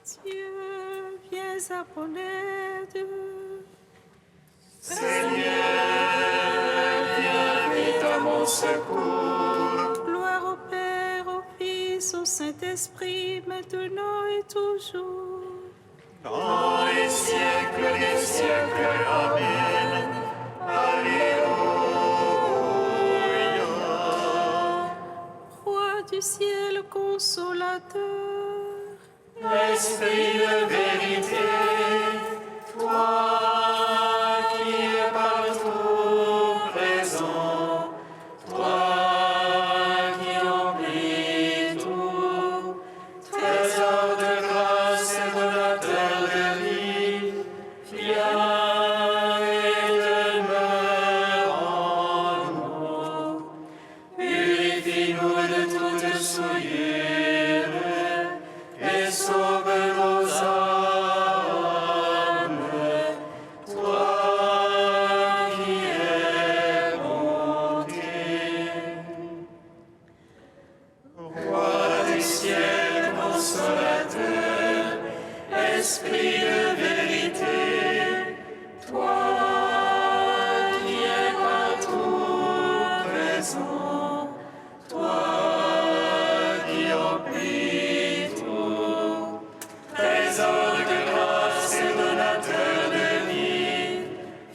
Dieu, viens à mon aide. Seigneur, viens vite à mon secours. Gloire au Père, au Fils, au Saint-Esprit, maintenant et toujours. Dans les siècles des siècles. Amen. Alléluia. Roi du ciel consolateur, Esprit de vérité, toi qui es partout présent, toi qui emplis tout, trésor de grâce et donateur de vie, viens et demeure en nous. Purifie-nous de toute souillure et sauve nos âmes, toi qui es bonté. Roi du ciel consolateur, Esprit de vérité, toi qui es partout présent, toi qui emplis tout, trésor de grâce et donateur de vie,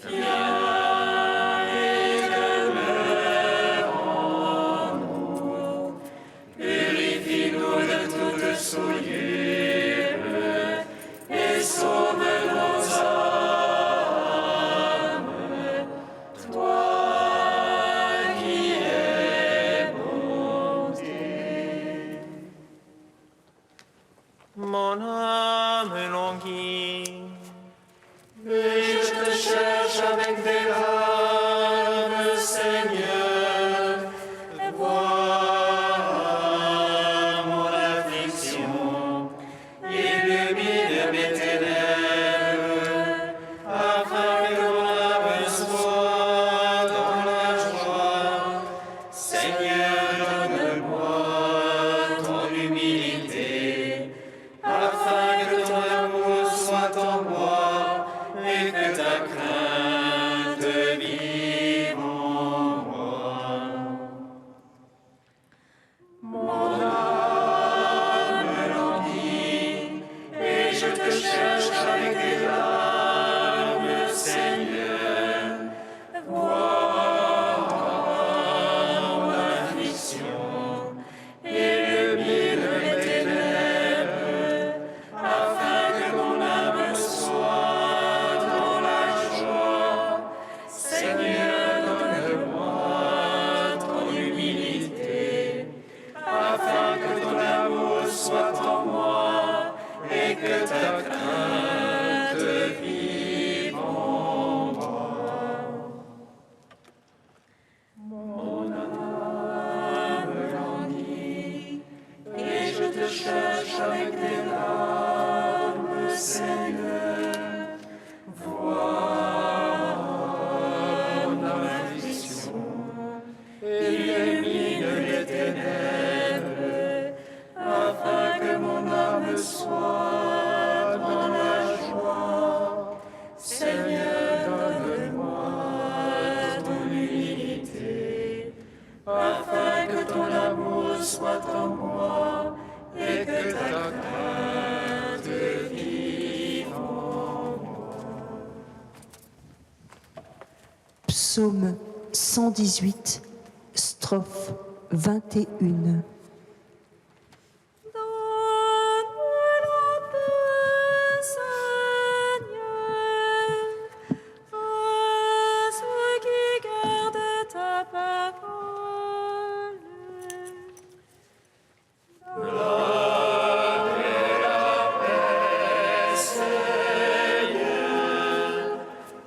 viens et demeure en nous. Purifie-nous de toute souillure et sauve nos âmes, toi qui es bonté. Mon âme languit, Et je te cherche avec des larmes, Seigneur. Vois mon affliction, illumine mes ténèbres, afin que mon âme soit dans la joie. Seigneur, donne-moi ton humilité, afin que ton amour soit en moi et que ta crainte vive en moi. Mon âme languit et je te cherche avec des larmes, Seigneur. Vois mon affliction, illumine mes ténèbres, afin que mon âme soit dans la joie. Seigneur, donne-moi ton humilité, afin que ton amour soit en moi et que ta crainte vive en moi. Mon âme languit et je te cherche avec des larmes, Seigneur. Vois mon affliction, illumine les ténèbres, afin que mon âme soit dans la joie. Seigneur, donne-moi ton humilité, afin que ton amour soit en moi et que ta crainte vive en moi. Psaume 118, strophe 21. donne-moi la paix, Seigneur, à ceux qui gardent ta parole.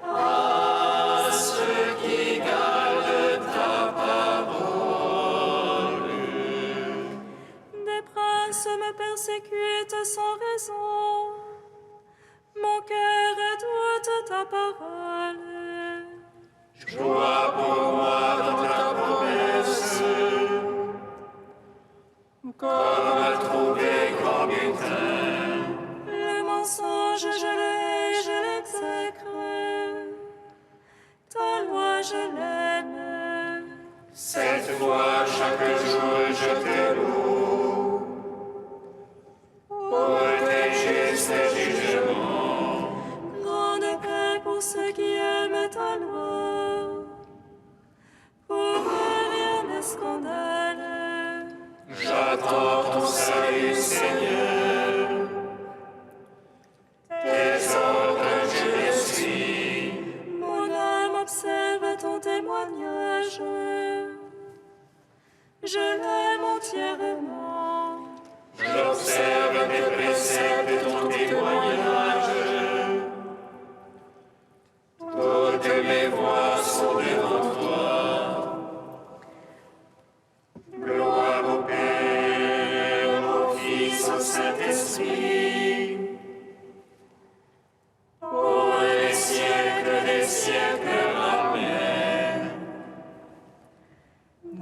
À ceux qui gardent ta parole. Des princes me persécutent sans raison. Mon cœur doute ta parole. Joie pour moi dans ta promesse, comme à trouver grand butin. fois, chaque jour, je te loue. Pour tes justes jugements. Grande paix pour ceux qui aiment ta loi. Pour eux, rien n'est scandale. J'attends ton salut, Seigneur. Tes ordres, je les suis. Mon âme observe ton témoignage. Je l'aime entièrement. J'observe tes préceptes, ton témoignage. Toutes mes voies sont devant toi. Gloire au Père, au Fils, au Saint-Esprit. Pour les siècles des siècles. Amen.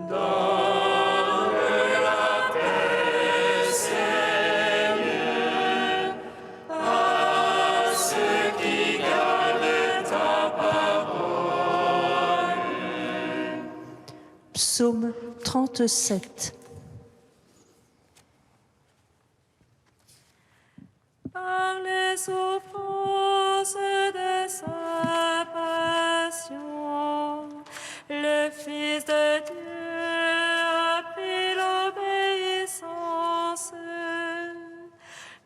Donne la paix, Seigneur, à ceux qui gardent ta parole. Psaume 37. Par les souffrances de sa passion, le Fils de Dieu a pris l'obéissance.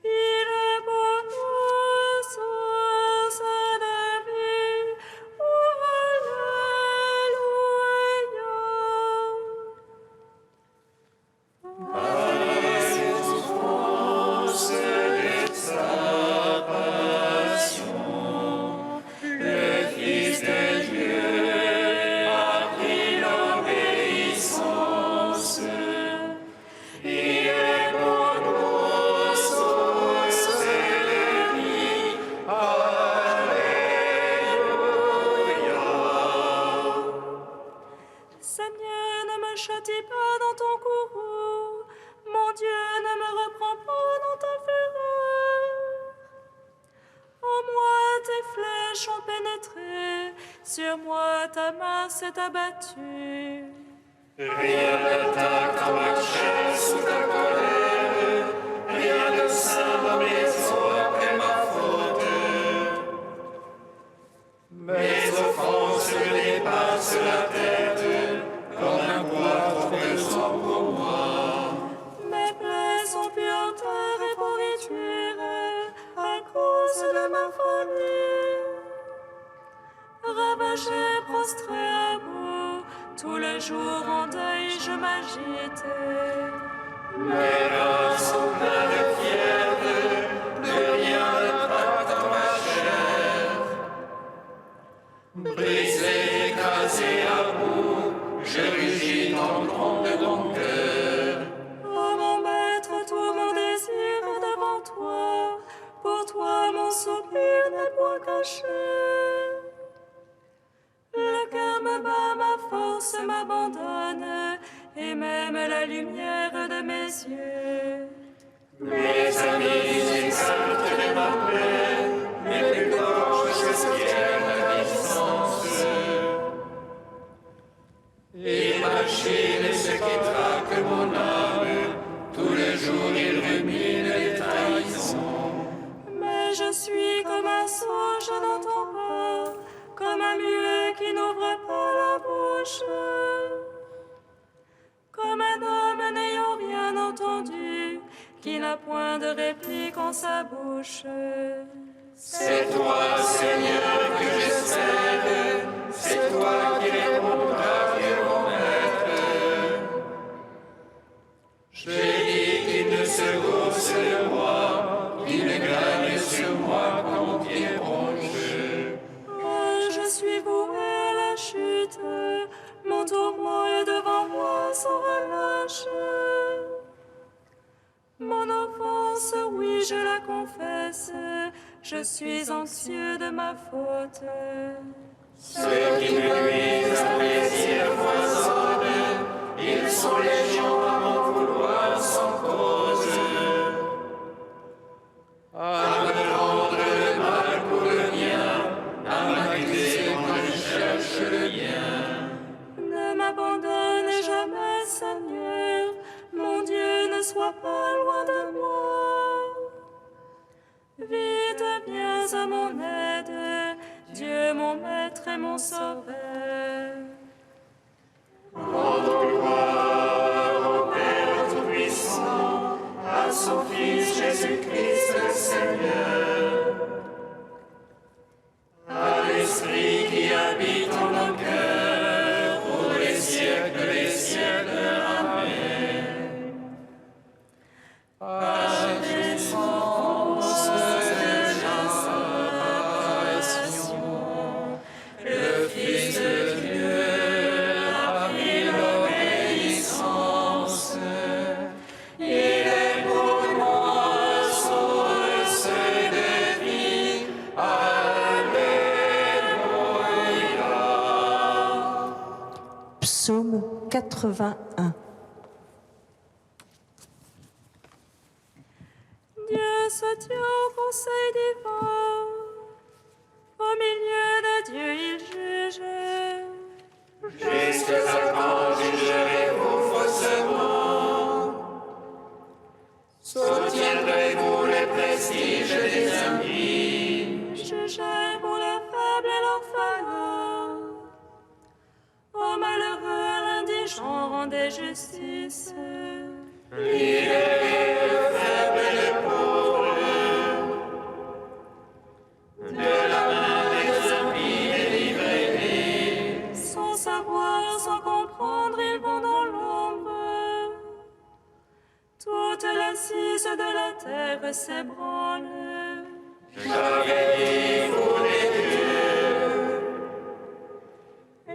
Il est pour nous source de vie. Le Fils de Dieu a pris l'obéissance. Il est pour nous source de vie. Alléluia. Seigneur, ne me châtie pas dans ton courroux. Mon Dieu, ne me reprends pas dans ta fureur. En moi, tes flèches ont pénétré. Sur moi, ta main s'est abattue. Rien n'attaque dans ma chair sous ta colère. Rien de saint dans mes os après ma faute. Mes offenses me dépassent la tête, comme un poids trop pesant pour moi. Mes plaies sont puanteur et pourriture à cause de ma folie. Ravagé, prostré à bout, tout le jour en deuil je m'agitais. Mes reins sont pleins de fièvre, de rien n'impacte dans ma chair. Brisé, écrasé à bout, je rugis dans le fond de mon cœur. Oh mon maître, tout mon désir est devant toi. Pour toi, mon soupir n'est point caché. Le cœur me bat, ma force m'abandonne, et même la lumière de mes yeux. Mes amis exaltent de ma paix, mais les gorges se tiennent à distance. Ils machinent ce qui traque mon âme, tous les jours ils ruminent les trahisons. Mais je suis comme un sourd, je n'entends pas, comme un muet qui n'ouvre pas la bouche. Comme un homme n'ayant rien entendu, qui n'a point de réplique en sa bouche. C'est toi, Seigneur, que j'espère, c'est toi qui répondras, Dieu mon maître. J'ai dit qu'il ne se gausse de moi, qu'il ne gagne sur moi comme pied ronge. Oh, je suis voué à la chute, mon tourment est devant moi sans relâche. Mon offense, oui, je la confesse, je suis anxieux de ma faute. Ceux qui me nuisent à plaisir foisonnent, ils sont légions à m'en vouloir sans cause. À me rendre le mal pour le mien, à m'accuser quand je cherche le bien. Ne m'abandonne jamais sois pas loin de moi. Vite viens à mon aide, Dieu mon maître et mon sauveur. Rendons gloire au Père Tout-Puissant, à son Fils Jésus-Christ le Seigneur, à l'Esprit qui habite en nos cœurs, pour les siècles des siècles. Amen. Par l'essence de la passion, le Fils de Dieu a pris l'obéissance. Il est pour moi source de vie. Alléluia. Psaume 81. Dieu se tient au conseil divin, au milieu de Dieu il juge. Jusqu'à quand jugerez-vous faussement? Soutiendrez-vous les prestiges des amis? Jugez-vous le faible et l'orphelin. Au malheureux, à l'indigent, rendez justice. Libérez le faible et le pauvre de la main des impies, délivrez-les. Sans savoir, sans comprendre, ils vont dans l'ombre. Toute l'assise de la terre s'ébranle. J'avais dit, vous les dieux,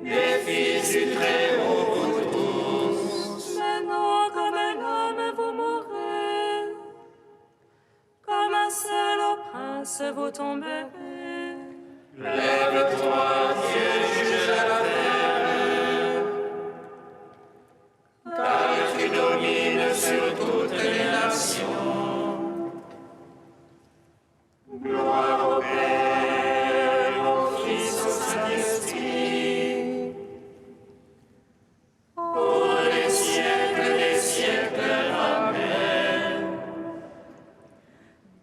des fils du Très-Haut, vous tous. Maintenant, comme l'homme, vous mourrez. Comme un seul au prince, vous tomberez. Lève-toi, Dieu, juge la terre, car tu domines sur toutes les nations. Gloire au Père, au Fils, au Saint-Esprit, pour les siècles des siècles. Amen.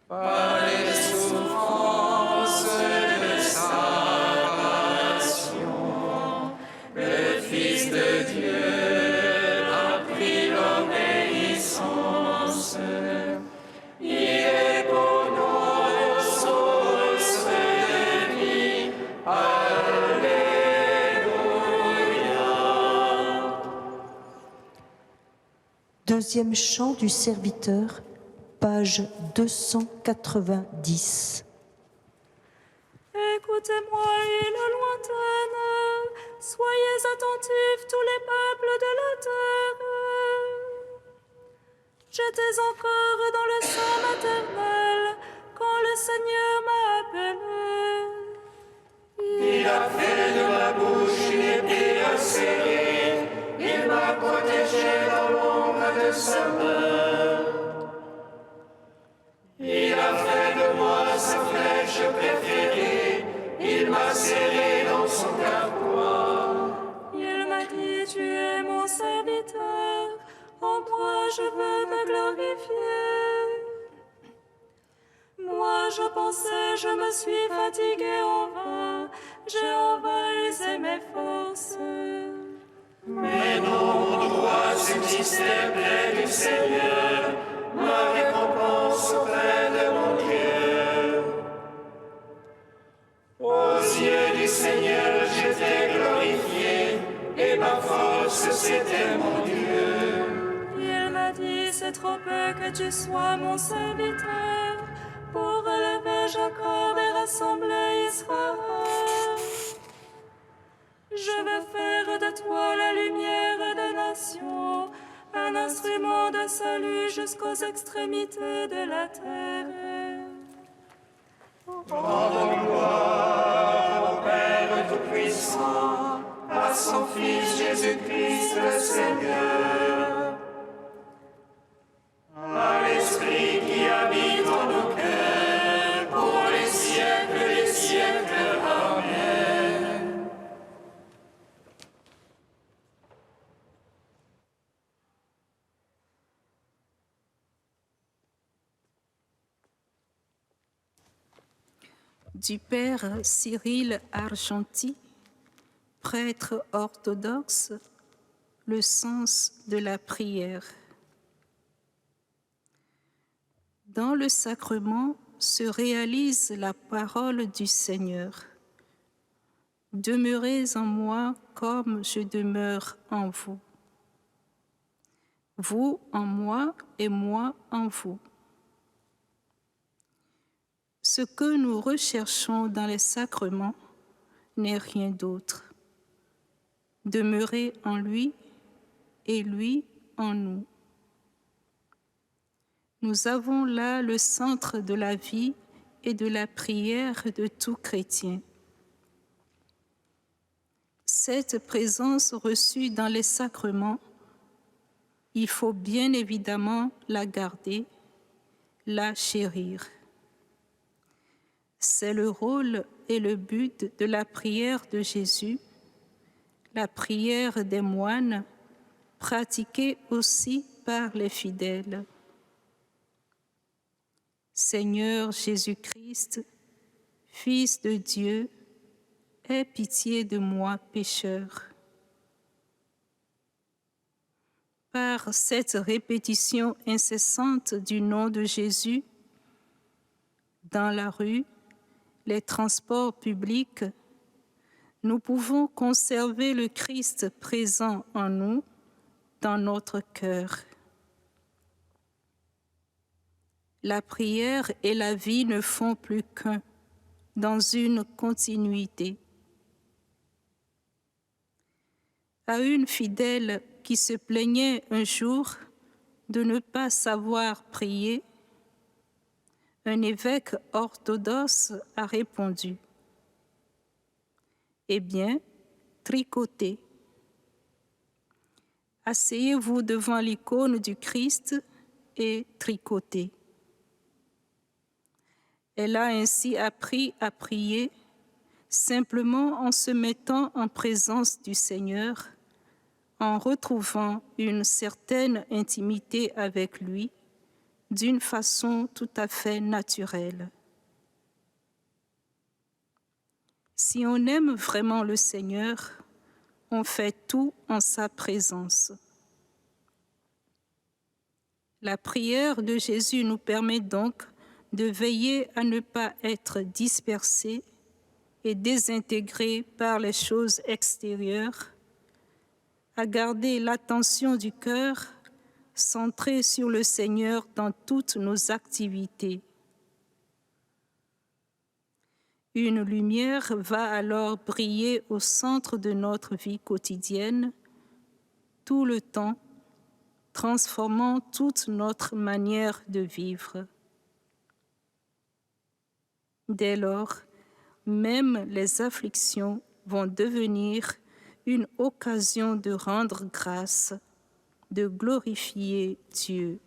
Par les souffrances de sa passion, le Fils de Dieu a pris l'obéissance. Il est pour nous source de vie. Alléluia. Deuxième chant du serviteur, page 290. Écoutez-moi, île lointaine, soyez attentifs tous les peuples de la terre. J'étais encore dans le sein maternel quand le Seigneur m'a appelé. Il a fait de ma bouche une épée acérée. Il m'a protégé dans l'ombre de sa main. Il a fait de moi sa flèche préférée. Il m'a serré dans son carquois. Il m'a dit, tu es mon serviteur, en toi je veux me glorifier. Moi je pensais, je me suis fatigué en vain, j'ai en vain usé mes forces. Mais non, droit subsistait près du Seigneur, ma récompense auprès de mon Dieu. Aux yeux du Seigneur, j'étais glorifié, et ma force, c'était mon Dieu. Il m'a dit, c'est trop peu que tu sois mon serviteur, pour relever Jacob et rassembler Israël. Je veux faire de toi la lumière des nations, un instrument de salut jusqu'aux extrémités de la terre. Rendons gloire au Père Tout-Puissant, à son Fils Jésus-Christ le Seigneur, à l'Esprit qui habite en nos cœurs, pour les siècles des siècles. Amen. du Père Cyril Argenty, prêtre orthodoxe, le sens de la prière. Dans le sacrement se réalise la parole du Seigneur. Demeurez en moi comme je demeure en vous. Vous en moi et moi en vous. Ce que nous recherchons dans les sacrements n'est rien d'autre. Demeurer en lui et lui en nous. Nous avons là le centre de la vie et de la prière de tout chrétien. Cette présence reçue dans les sacrements, il faut bien évidemment la garder, la chérir. C'est le rôle et le but de la prière de Jésus, la prière des moines, pratiquée aussi par les fidèles. Seigneur Jésus-Christ, Fils de Dieu, aie pitié de moi, pécheur. Par cette répétition incessante du nom de Jésus, dans la rue, les transports publics, nous pouvons conserver le Christ présent en nous, dans notre cœur. La prière et la vie ne font plus qu'un, dans une continuité. À une fidèle qui se plaignait un jour de ne pas savoir prier, un évêque orthodoxe a répondu : « Eh bien, tricotez. Asseyez-vous devant l'icône du Christ et tricotez. » Elle a ainsi appris à prier simplement en se mettant en présence du Seigneur, en retrouvant une certaine intimité avec lui d'une façon tout à fait naturelle. Si on aime vraiment le Seigneur, on fait tout en sa présence. La prière de Jésus nous permet donc de veiller à ne pas être dispersés et désintégrés par les choses extérieures, à garder l'attention du cœur centrée sur le Seigneur dans toutes nos activités. Une lumière va alors briller au centre de notre vie quotidienne, tout le temps, transformant toute notre manière de vivre. Dès lors, même les afflictions vont devenir une occasion de rendre grâce, de glorifier Dieu.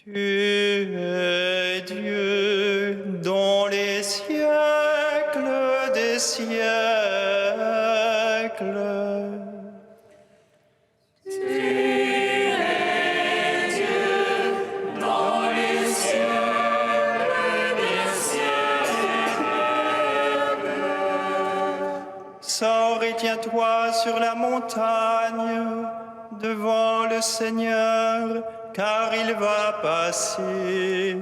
Tu es Dieu dans les siècles des siècles. Sors et tiens-toi sur la montagne devant le Seigneur, car il va passer.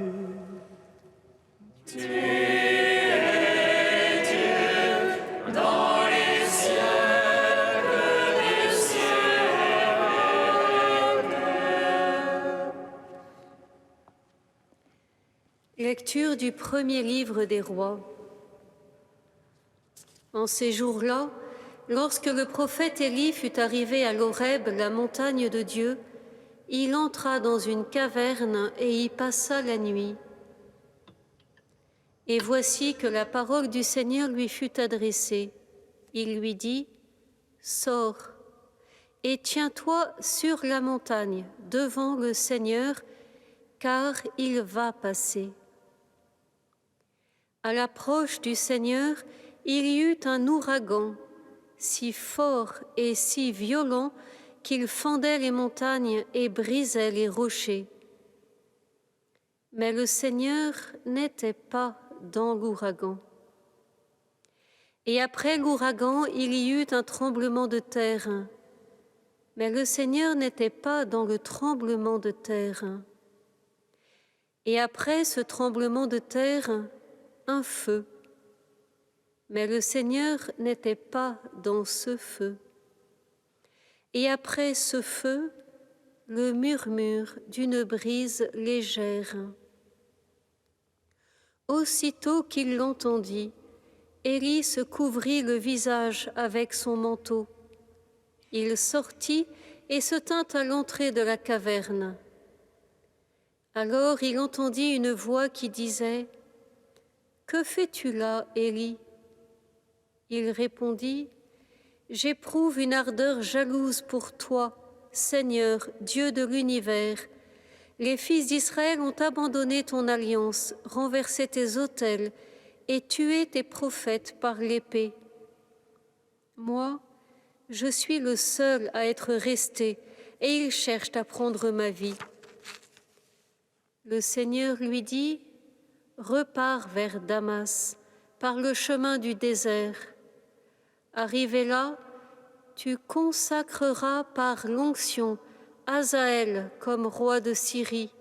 Lecture du premier livre des rois. En ces jours-là, lorsque le prophète Élie fut arrivé à l'Horeb, la montagne de Dieu, il entra dans une caverne et y passa la nuit. Et voici que la parole du Seigneur lui fut adressée. Il lui dit : « Sors et tiens-toi sur la montagne devant le Seigneur, car il va passer. » À l'approche du Seigneur, il y eut un ouragan, si fort et si violent qu'il fendait les montagnes et brisait les rochers. Mais le Seigneur n'était pas dans l'ouragan. Et après l'ouragan, il y eut un tremblement de terre. Mais le Seigneur n'était pas dans le tremblement de terre. Et après ce tremblement de terre, un feu. Mais le Seigneur n'était pas dans ce feu. Et après ce feu, le murmure d'une brise légère. Aussitôt qu'il l'entendit, Élie se couvrit le visage avec son manteau. Il sortit et se tint à l'entrée de la caverne. Alors il entendit une voix qui disait : « Que fais-tu là, Élie ? » Il répondit : « J'éprouve une ardeur jalouse pour toi, Seigneur, Dieu de l'univers. Les fils d'Israël ont abandonné ton alliance, renversé tes autels et tué tes prophètes par l'épée. Moi, je suis le seul à être resté et ils cherchent à prendre ma vie. » Le Seigneur lui dit : « Repars vers Damas, par le chemin du désert. Arrivé là, tu consacreras par l'onction Hazaël comme roi de Syrie.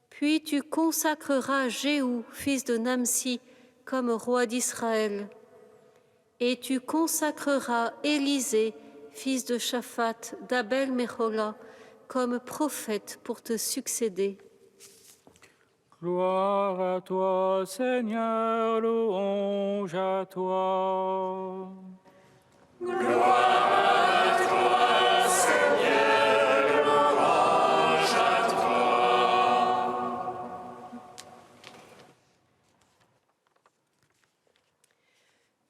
Puis tu consacreras Jéhou, fils de Namsi, comme roi d'Israël. Et tu consacreras Élisée, fils de Shaphat, d'Abel-Méhola, comme prophète pour te succéder. » Gloire à toi, Seigneur, louange à toi. Gloire à toi, Seigneur, louange à toi.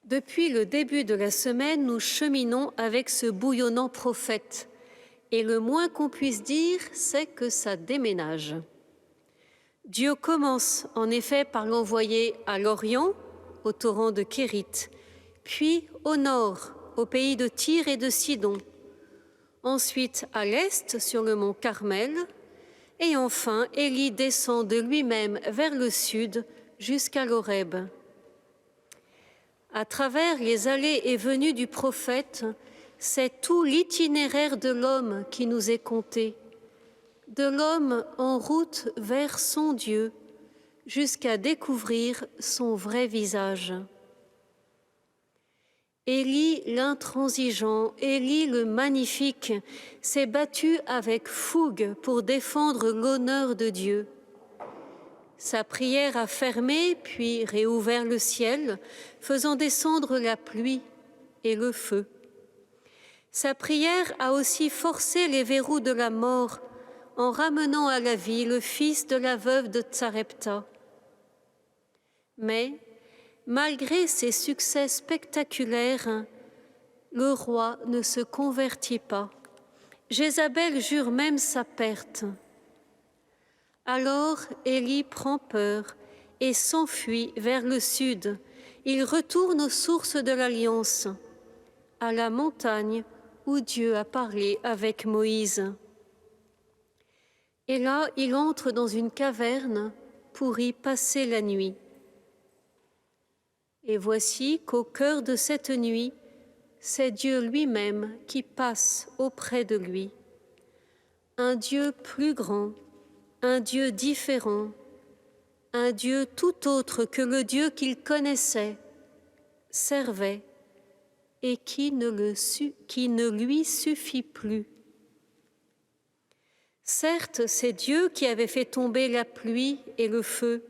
Depuis le début de la semaine, nous cheminons avec ce bouillonnant prophète. Et le moins qu'on puisse dire, c'est que ça déménage. Dieu commence en effet par l'envoyer à l'Orient, au torrent de Kérit, puis au nord, au pays de Tyr et de Sidon, ensuite à l'est sur le mont Carmel, et enfin Élie descend de lui-même vers le sud jusqu'à l'Horeb. À travers les allées et venues du prophète, c'est tout l'itinéraire de l'homme qui nous est conté, de l'homme en route vers son Dieu, jusqu'à découvrir son vrai visage. Élie l'intransigeant, Élie le magnifique, s'est battu avec fougue pour défendre l'honneur de Dieu. Sa prière a fermé puis réouvert le ciel, faisant descendre la pluie et le feu. Sa prière a aussi forcé les verrous de la mort en ramenant à la vie le fils de la veuve de Tsarepta. Mais, malgré ces succès spectaculaires, le roi ne se convertit pas. Jézabel jure même sa perte. Alors Élie prend peur et s'enfuit vers le sud. Il retourne aux sources de l'Alliance, à la montagne où Dieu a parlé avec Moïse. Et là, il entre dans une caverne pour y passer la nuit. Et voici qu'au cœur de cette nuit, c'est Dieu lui-même qui passe auprès de lui. Un Dieu plus grand, un Dieu différent, un Dieu tout autre que le Dieu qu'il connaissait, servait et qui ne lui suffit plus. Certes, c'est Dieu qui avait fait tomber la pluie et le feu.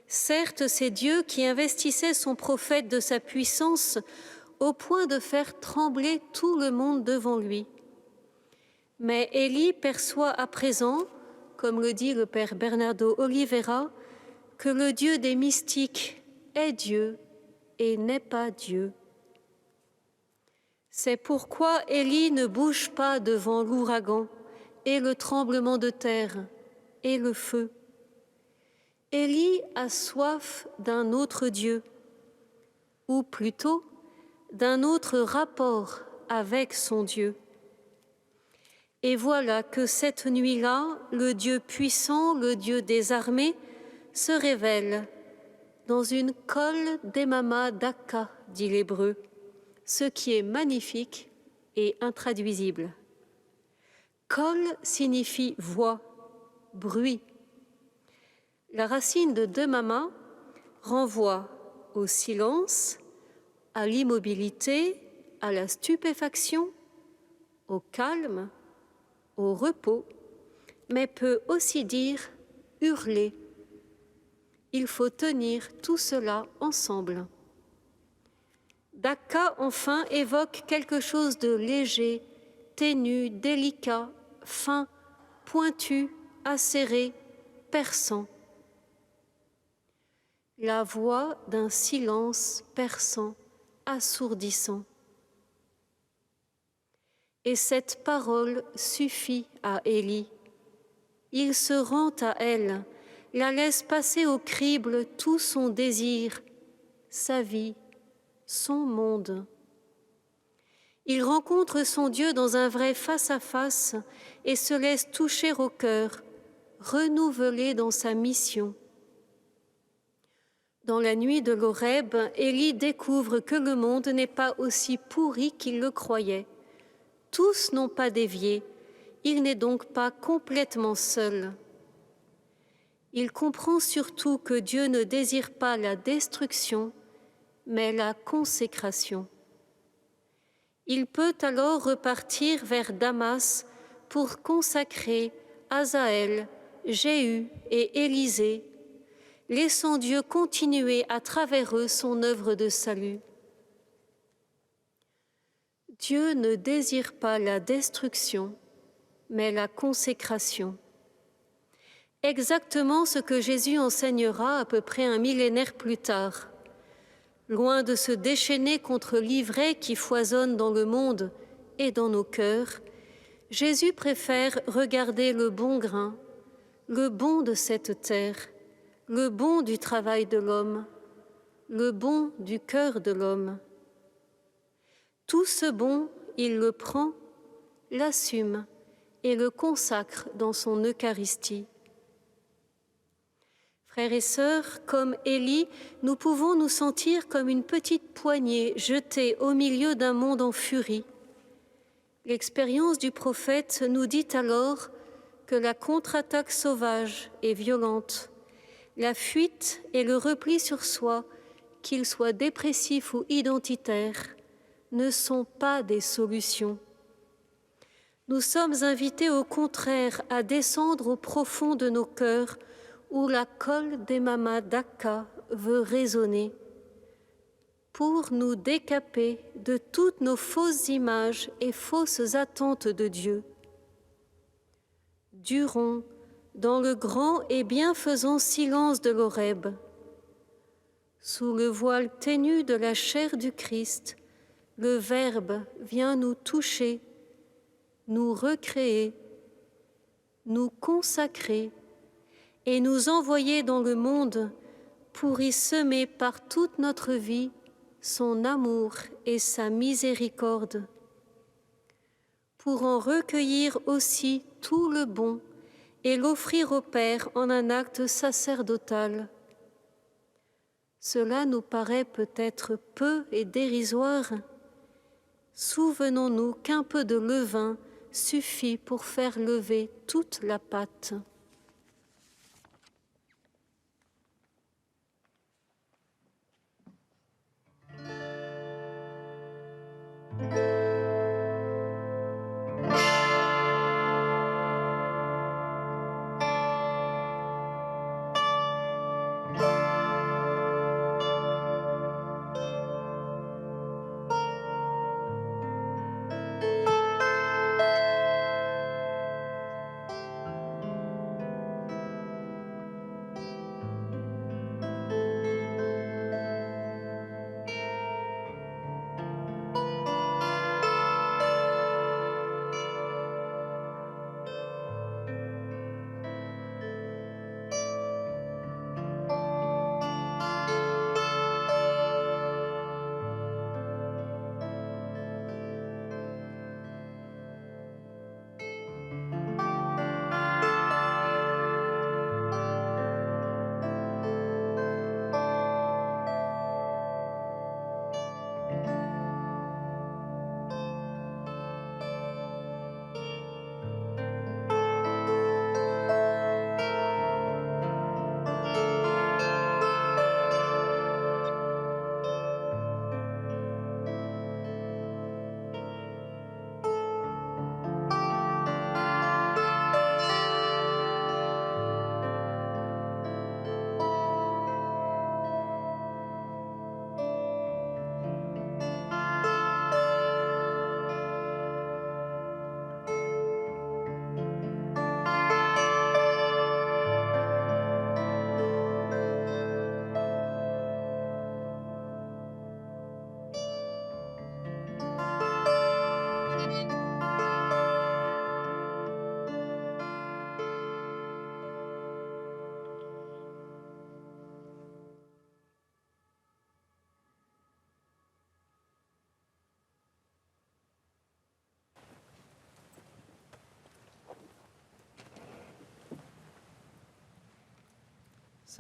Certes, c'est Dieu qui investissait son prophète de sa puissance au point de faire trembler tout le monde devant lui. Mais Élie perçoit à présent, comme le dit le père Bernardo Oliveira, que le Dieu des mystiques est Dieu et n'est pas Dieu. C'est pourquoi Élie ne bouge pas devant l'ouragan et le tremblement de terre et le feu. Élie a soif d'un autre Dieu, ou plutôt d'un autre rapport avec son Dieu. Et voilà que cette nuit-là, le Dieu puissant, le Dieu des armées, se révèle dans une kol demama daka, dit l'hébreu, ce qui est magnifique et intraduisible. Kol signifie voix, bruit. La racine de demama renvoie au silence, à l'immobilité, à la stupéfaction, au calme, au repos, mais peut aussi dire hurler. Il faut tenir tout cela ensemble. Daka, enfin, évoque quelque chose de léger, ténu, délicat, fin, pointu, acéré, perçant. La voix d'un silence perçant, assourdissant. Et cette parole suffit à Élie. Il se rend à elle, la laisse passer au crible tout son désir, sa vie, son monde. Il rencontre son Dieu dans un vrai face-à-face et se laisse toucher au cœur, renouvelé dans sa mission. Dans la nuit de l'Horeb, Élie découvre que le monde n'est pas aussi pourri qu'il le croyait. Tous n'ont pas dévié, il n'est donc pas complètement seul. Il comprend surtout que Dieu ne désire pas la destruction, mais la consécration. Il peut alors repartir vers Damas pour consacrer Azaël, Jéhu et Élisée, laissant Dieu continuer à travers eux son œuvre de salut. Dieu ne désire pas la destruction, mais la consécration. Exactement ce que Jésus enseignera à peu près un millénaire plus tard. Loin de se déchaîner contre l'ivraie qui foisonne dans le monde et dans nos cœurs, Jésus préfère regarder le bon grain, le bon de cette terre, le bon du travail de l'homme, le bon du cœur de l'homme. Tout ce bon, il le prend, l'assume et le consacre dans son Eucharistie. Frères et sœurs, comme Élie, nous pouvons nous sentir comme une petite poignée jetée au milieu d'un monde en furie. L'expérience du prophète nous dit alors que la contre-attaque sauvage et violente, la fuite et le repli sur soi, qu'ils soient dépressifs ou identitaires, ne sont pas des solutions. Nous sommes invités au contraire à descendre au profond de nos cœurs où la kol demama daka veut résonner, pour nous décaper de toutes nos fausses images et fausses attentes de Dieu. Durons dans le grand et bienfaisant silence de l'Horeb, sous le voile ténu de la chair du Christ, le Verbe vient nous toucher, nous recréer, nous consacrer et nous envoyer dans le monde pour y semer par toute notre vie son amour et sa miséricorde, pour en recueillir aussi tout le bon et l'offrir au Père en un acte sacerdotal. Cela nous paraît peut-être peu et dérisoire. Souvenons-nous qu'un peu de levain suffit pour faire lever toute la pâte.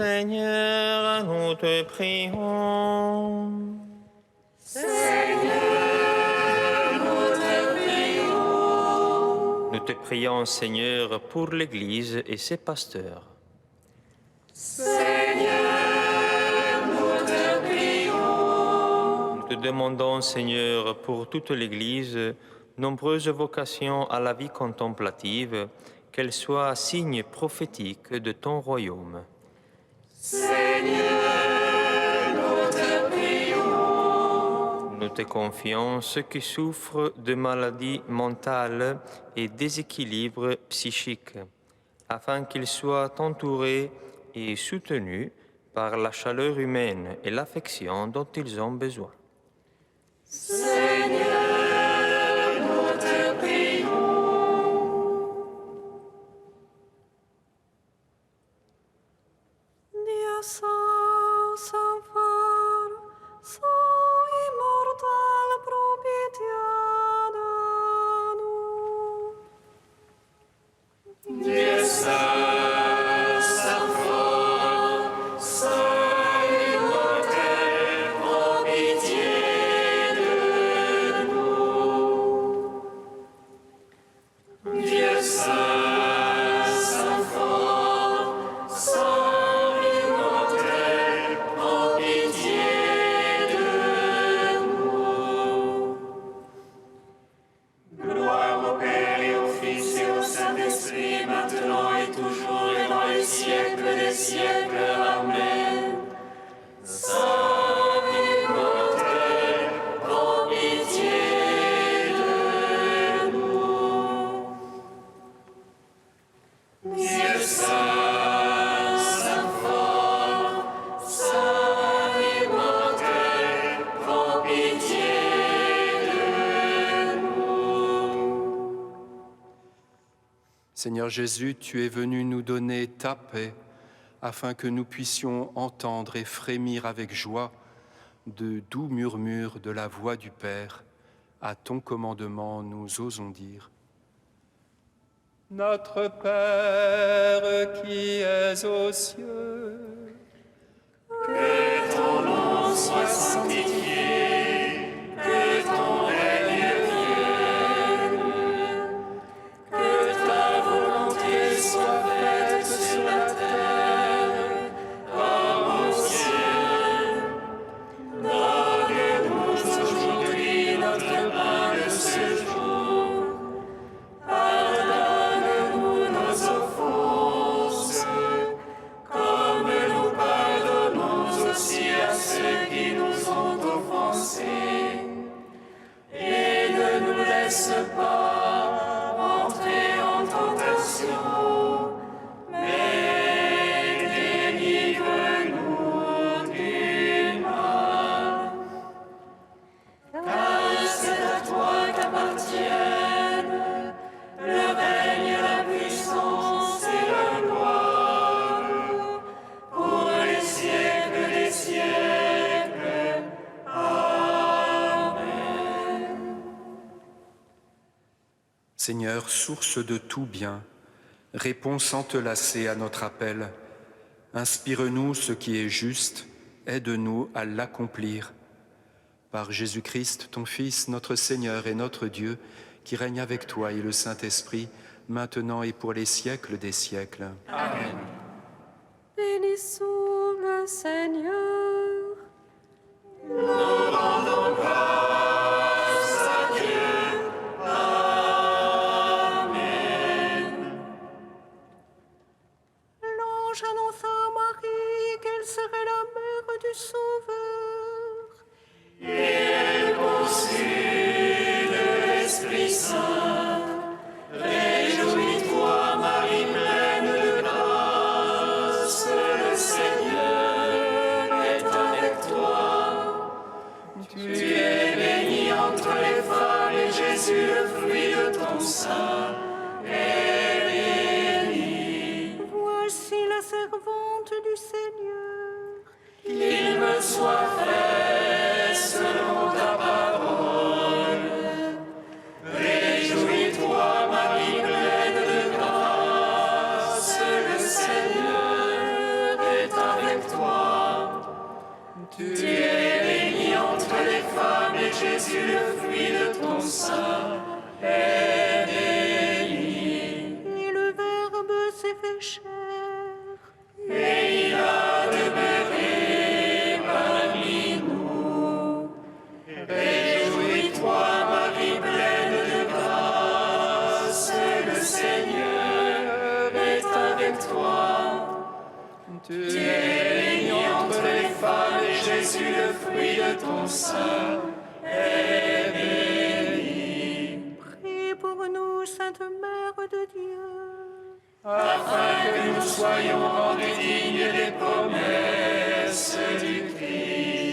Seigneur, nous te prions. Nous te prions, Seigneur, pour l'Église et ses pasteurs. Nous te demandons, Seigneur, pour toute l'Église, nombreuses vocations à la vie contemplative, qu'elles soient signes prophétiques de ton royaume. Nous te confions ceux qui souffrent de maladies mentales et déséquilibres psychiques, afin qu'ils soient entourés et soutenus par la chaleur humaine et l'affection dont ils ont besoin. Dieu saint, saint fort, saint immortel, propitié de nous. Dieu saint, saint fort, saint immortel, prends pitié de nous. Dieu saint, saint fort, saint immortel, prends pitié de nous. Gloire au Père et au Fils et au Saint-Esprit, maintenant et toujours et dans les siècles des siècles. Amen. Saint immortel, prends pitié de nous. Dieu saint, saint fort, saint immortel, prends pitié de nous. Seigneur Jésus, tu es venu nous donner ta paix. afin que nous puissions entendre et frémir avec joie de doux murmures de la voix du Père. À ton commandement, nous osons dire. Notre Père qui es aux cieux, que ton nom soit sanctifié, que ton règne vienne, que ta volonté soit faite sur la terre comme au ciel. Donne-nous aujourd'hui notre pain de ce jour. Pardonne-nous nos offenses, comme nous pardonnons aussi à ceux qui nous ont offensés. Et ne nous laisse pas entrer en tentation, mais délivre-nous du mal. Car c'est à toi qu'appartiennent le règne, la puissance et la gloire, pour les siècles des siècles. Amen. Seigneur, source de tout bien, réponds sans te lasser à notre appel. Inspire-nous ce qui est juste, aide-nous à l'accomplir. Par Jésus-Christ, ton Fils, notre Seigneur et notre Dieu, qui règne avec toi et le Saint-Esprit, maintenant et pour les siècles des siècles. Amen. Bénissons le Seigneur. Nous rendons grâce à Dieu. Amen. L'ange annonça à Marie qu'elle serait la mère du Sauveur. Et elle conçut de l'Esprit Saint. Réjouis-toi, Marie pleine de grâce, le Seigneur est avec toi. Tu es bénie entre les femmes et Jésus, le fruit de ton sein, est béni. Voici la servante du Seigneur. Qu'il me soit fait selon ta parole. Réjouis-toi, Marie pleine de grâce, le Seigneur est avec toi. Tu es bénie entre les femmes et Jésus, le fruit de ton sein, est béni. Et le Verbe s'est fait chair. Et il a demeuré parmi nous. Réjouis-toi, Marie pleine de grâce, le Seigneur est avec toi. Tu es bénie entre les femmes et Jésus, le fruit de ton sein, est béni. Prie pour nous, Sainte Mère de Dieu. Afin que nous soyons rendus dignes des promesses du Christ.